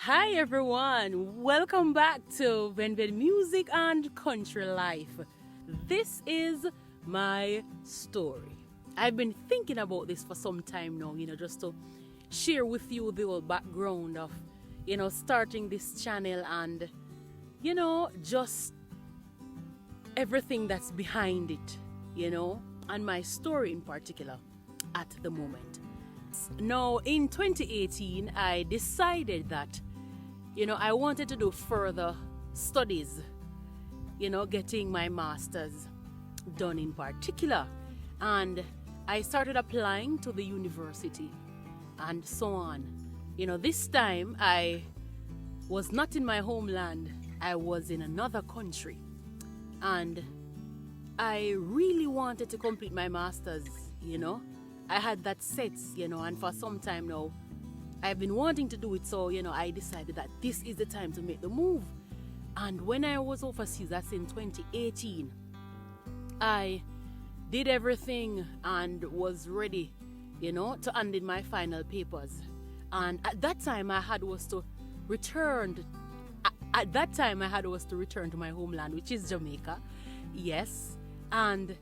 Hi everyone, welcome back to Venvenmusic and Country Life. This is my story. I've been thinking about this for some time now, just to share with you the whole background of, starting this channel and, just everything that's behind it, and my story in particular at the moment. Now, in 2018, I decided that, I wanted to do further studies, getting my master's done in particular. And I started applying to the university and so on. This time I was not in my homeland, I was in another country. And I really wanted to complete my master's, I had that set, and for some time now, I've been wanting to do it. So, I decided that this is the time to make the move. And when I was overseas, that's in 2018, I did everything and was ready, to hand in my final papers. And at that time, I had was to return to my homeland, which is Jamaica. Yes. And,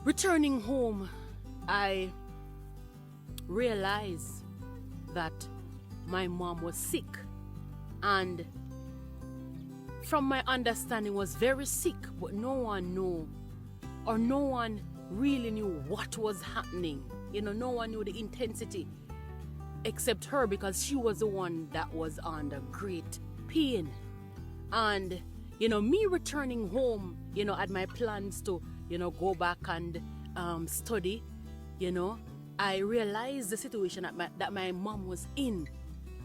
returning home, I realized that my mom was sick, and from my understanding was very sick, but no one really knew what was happening. No one knew the intensity except her, because she was the one that was under great pain. And me returning home, had my plans to go back and study. I realized the situation that my mom was in.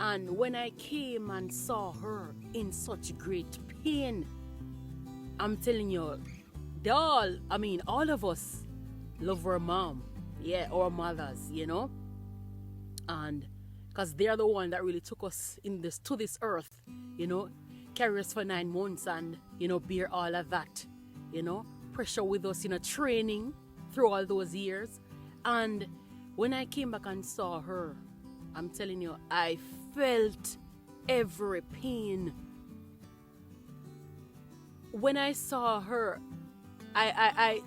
And when I came and saw her in such great pain, I'm telling you, all of us love our mom. Yeah, our mothers, And because they're the one that really took us to this earth, carry us for 9 months and, bear all of that, pressure with us, training through all those years. And when I came back and saw her, I'm telling you, I felt every pain. When I saw her, I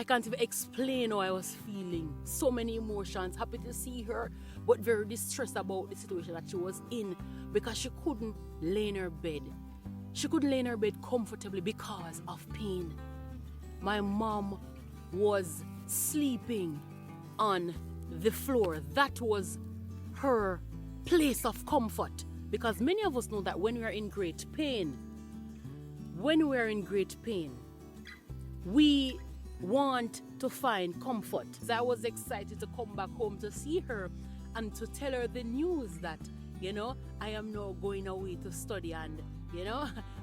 can't even explain how I was feeling. So many emotions, happy to see her, but very distressed about the situation that she was in, because she couldn't lay in her bed. She couldn't lay in her bed comfortably because of pain. My mom was sleeping on the floor. That was her place of comfort, because many of us know that when we are in great pain, we want to find comfort. I was excited to come back home to see her and to tell her the news that, I am now going away to study, and,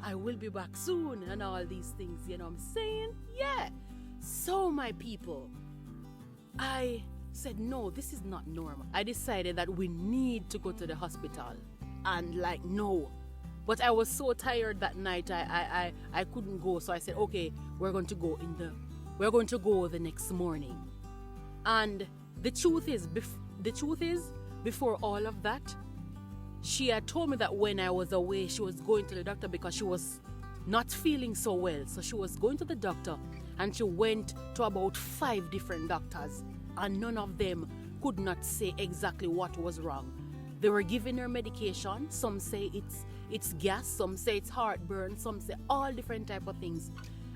I will be back soon and all these things, I'm saying? Yeah. So my people, I said, no, this is not normal. I decided that we need to go to the hospital, and no. But I was so tired that night, I couldn't go. So I said, okay, we're going to go the next morning. And the truth is, before all of that, she had told me that when I was away, she was going to the doctor because she was not feeling so well. So she was going to the doctor, and she went to about 5 different doctors, and none of them could not say exactly what was wrong. They were giving her medication. Some say it's gas, some say it's heartburn, some say all different type of things.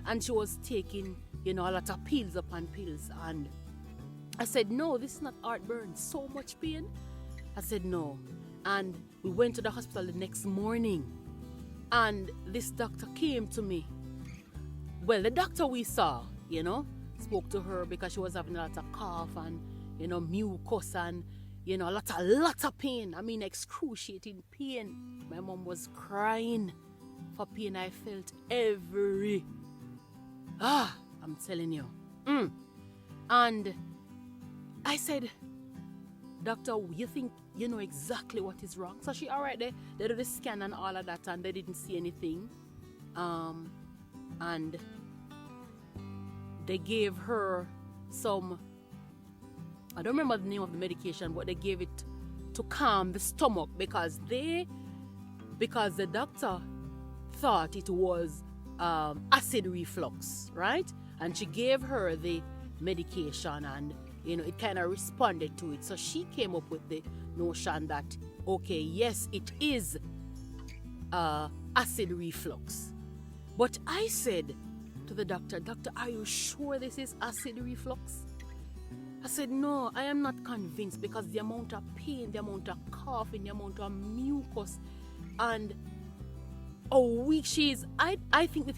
And she was taking, a lot of pills upon pills. And I said, no, this is not heartburn. So much pain. I said, no. And we went to the hospital the next morning. And this doctor came to me. Well, the doctor we saw, spoke to her because she was having a lot of cough and, mucus and, a lot of pain. I mean, excruciating pain. My mom was crying for pain. I felt I'm telling you. And I said, doctor, you think you know exactly what is wrong? So she, all right, they did the scan and all of that, and they didn't see anything. And they gave her some I don't remember the name of the medication, but they gave it to calm the stomach because the doctor thought it was acid reflux, right? And she gave her the medication, and it kind of responded to it. So she came up with the notion that, okay, yes, it is acid reflux. But I said to the doctor, are you sure this is acid reflux? I said, no, I am not convinced, because the amount of pain, the amount of coughing, the amount of mucus, and how weak she is, I think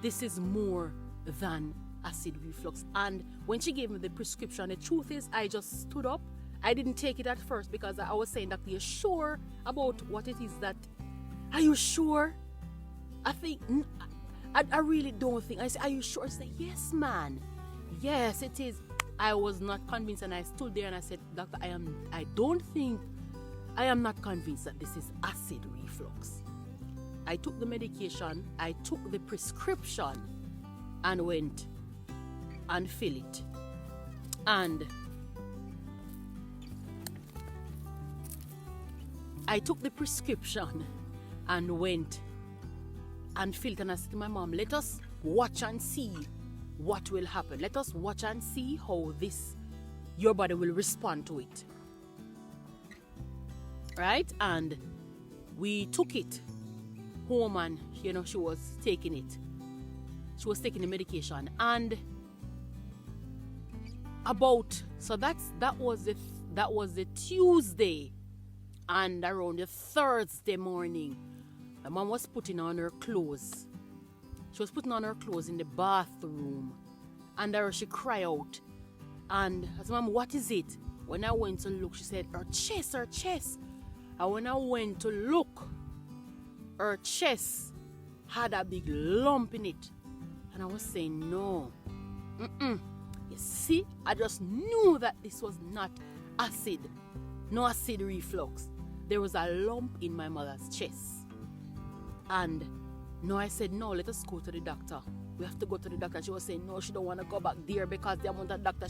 this is more than acid reflux. And when she gave me the prescription, the truth is, I just stood up. I didn't take it at first because I was saying, Doctor, you're sure about what it is that, are you sure? I really don't think. I said, are you sure? She said, yes, man. Yes, it is. I was not convinced, and I stood there and I said, Doctor, I am not convinced that this is acid reflux. I took the medication, I took the prescription, and went and filled it. And I took the prescription and went and filled it, and I said to my mom, let us watch and see what will happen. Let us watch and see how your body will respond to it. Right? And we took it home, and she was taking it. She was taking the medication, and that was the Tuesday, and around the Thursday morning, my mom was putting on her clothes. She was putting on her clothes in the bathroom, and there she cried out. And I said, Mom, what is it? When I went to look, she said, her chest. And when I went to look, her chest had a big lump in it. And I was saying, no. You see, I just knew that this was not acid. No acid reflux. There was a lump in my mother's chest. And no, I said, no, let us go to the doctor. We have to go to the doctor. She was saying, no, she don't want to go back there because the amount of doctor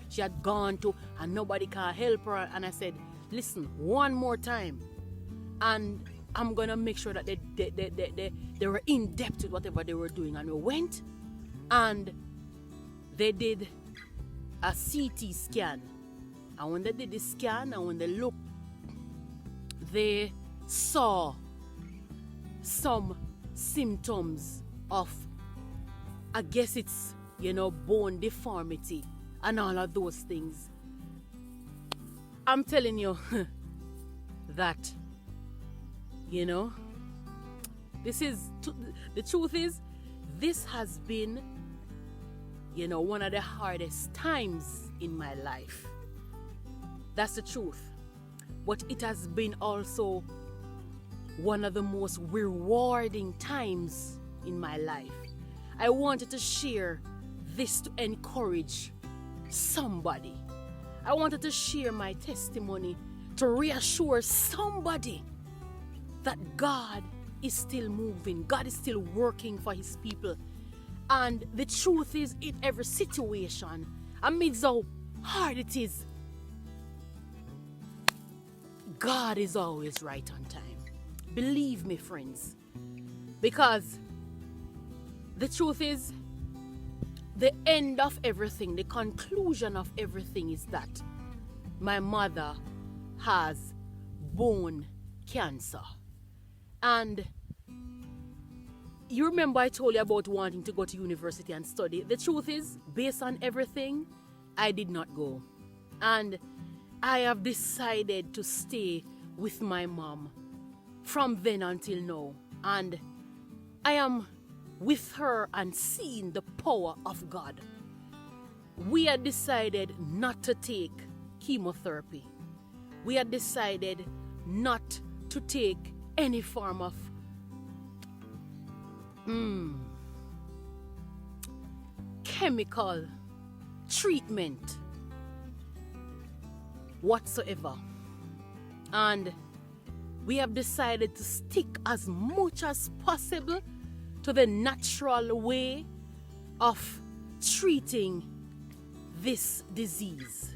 she had gone to and nobody can help her. And I said, listen, one more time. And I'm going to make sure that they were in depth with whatever they were doing. And we went and they did a CT scan. And when they did the scan and when they looked, they saw some symptoms of, I guess it's, bone deformity and all of those things. I'm telling you that, the truth is, this has been, one of the hardest times in my life. That's the truth. But it has been also one of the most rewarding times in my life. I wanted to share this to encourage somebody. I wanted to share my testimony to reassure somebody that God is still moving. God is still working for his people. And the truth is, in every situation, amidst how hard it is, God is always right on time. Believe me, friends. Because the truth is, the end of everything, the conclusion of everything is that my mother has bone cancer. And you remember I told you about wanting to go to university and study. The truth is, based on everything, I did not go. And I have decided to stay with my mom from then until now. And I am with her and seeing the power of God. We had decided not to take chemotherapy. We had decided not to take any form of chemical treatment whatsoever. And we have decided to stick as much as possible to the natural way of treating this disease.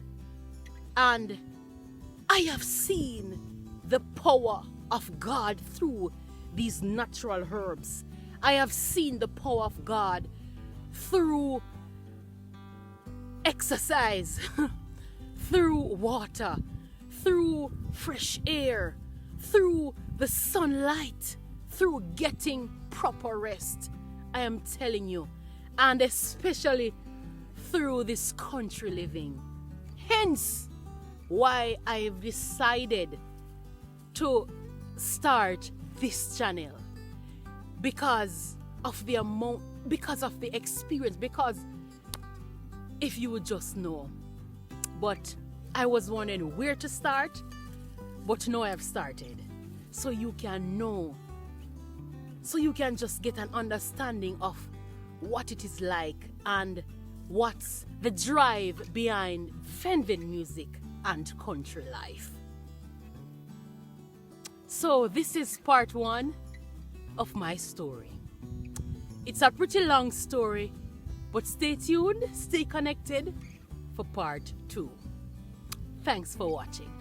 And I have seen the power of God through these natural herbs. I have seen the power of God through exercise, through water, through fresh air, through the sunlight, through getting proper rest. I am telling you, and especially through this country living. Hence why I've decided to start this channel, because of the amount, because of the experience, because if you would just know. But I was wondering where to start, but now I've started. So you can know, so you can just get an understanding of what it is like and what's the drive behind venvenmusic and country life. So this is part 1 of my story. It's a pretty long story, but stay tuned, stay connected for part 2. Thanks for watching.